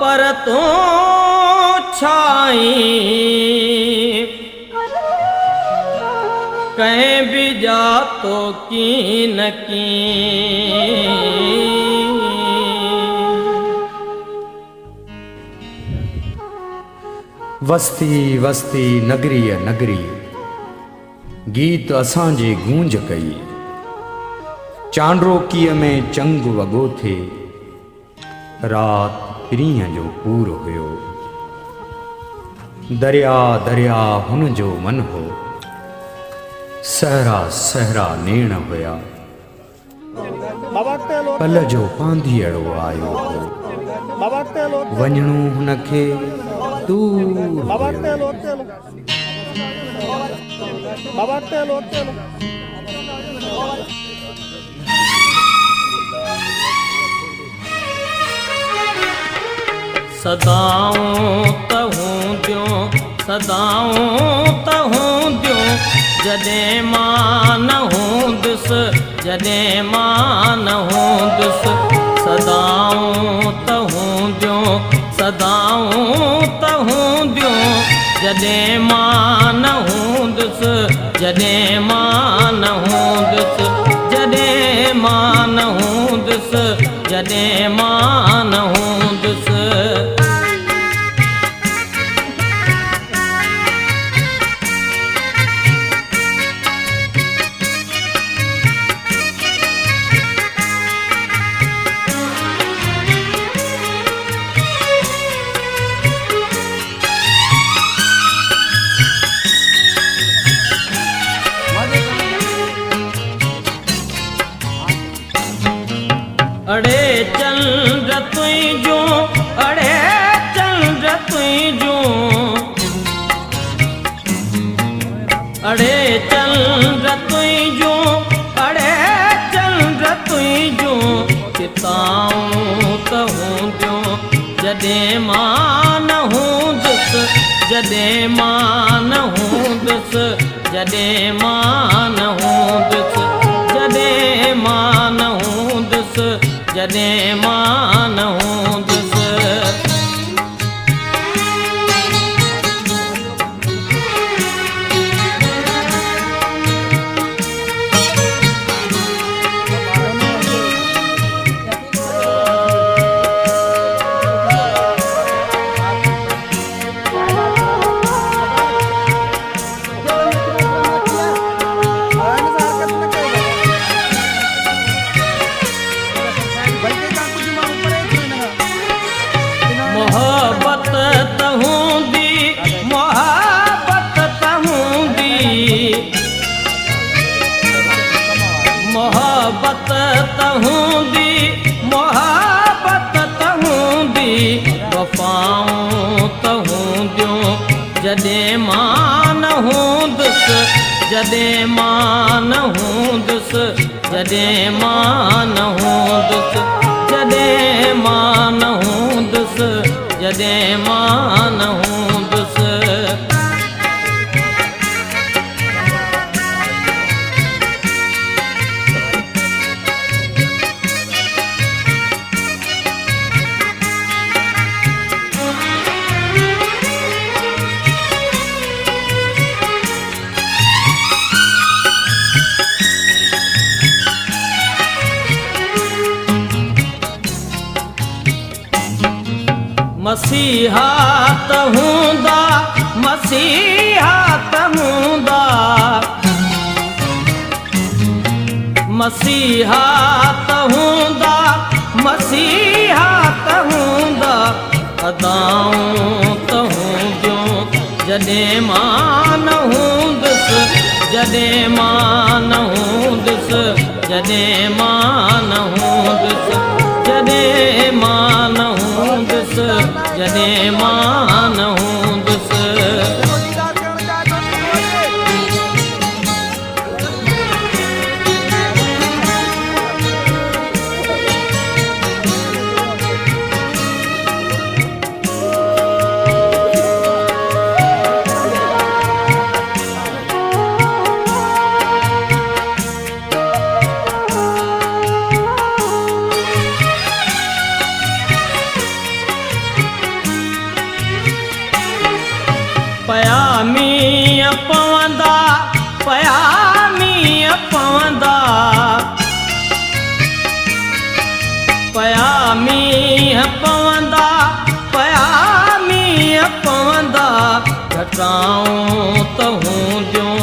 पर तो छाई कहीं भी जा तो कीन की वस्ती वस्ती नगरी नगरी गीत असांजे गूंज कई चांड्रोकीअ में चंग वगो थे रात प्रीह जो पूर हुयो दरिया दरिया हुन जो मन हो सहरा सहरा नेण हुया पल जो पांधीअड़ो आयो हो वञणो हुनखे दूर सदाऊं तहूं दियो सदाऊं तहूं दियो जॾहिं मां न हूंदुसि जॾहिं मां न हूंदुसि सदाऊं तहूं दियो सदाऊं तहूं दियो जॾहिं मां न हूंदुसि जॾहिं मां न हूंदुसि जॾहिं मां न हूंदुसि जॾहिं मां न हूंदुसि अड़े चंद्र तुझो अड़े चंद्र तुझो अड़े चंद्र तुझो अड़े चंद्र तुझो चिताऊं तहूं दियो जॾहिं मां न हूंदुसि जॾहिं मां न हूंदुसि जॾहिं मां न हूंदुसि जॾहिं मां न हूंदुसि जॾहिं मां न हूंदुसि मोहब्बत तहूंदी मोहब्बत तहूंदी वफ़ाऊं तहूं दियो जॾहिं मां न हूंदुसि जॾहिं मां न हूंदुसि जॾहिं मां न हूंदुसि जॾहिं मां न हूंदुसि जॾहिं मां न हूंदुसि मसीहा त हूंदा मसीहा त हूंदा मसीहा त हूंदा मसीहा त हूंदा अदाऊं त हूंदियूं जॾहिं मां न हूंदुसि जॾहिं मां न हूंदुसि जॾहिं मां न हूंदुसि जॾहिं मां न हूंदुसि जॾहिं मां न हूंदुसि पयामीअ पवंदा पयामीअ पवंदा पयामीअ पवंदा पयामीअ पवंदा घटाऊं त हूंदियूं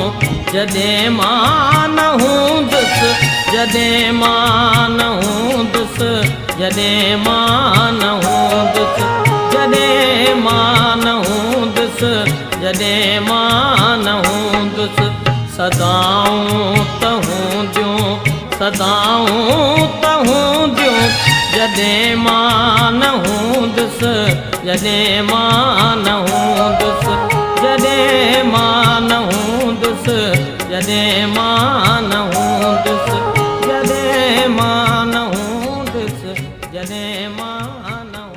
जॾहिं मां न हूंदुसि जॾहिं मां न हूंदुसि जॾहिं मां न हूंदुसि जॾहिं मां न हूंदुसि जॾहिं मां न हूंदुसि सदाऊं त हूंदियूं सदाऊं त हूंदियूं जॾहिं मां न हूंदुसि जॾहिं मां न हूंदुसि जॾहिं मां न हूंदुसि जॾहिं मां न हूंदुसि जॾहिं मां न हूंदुसि जॾहिं मां न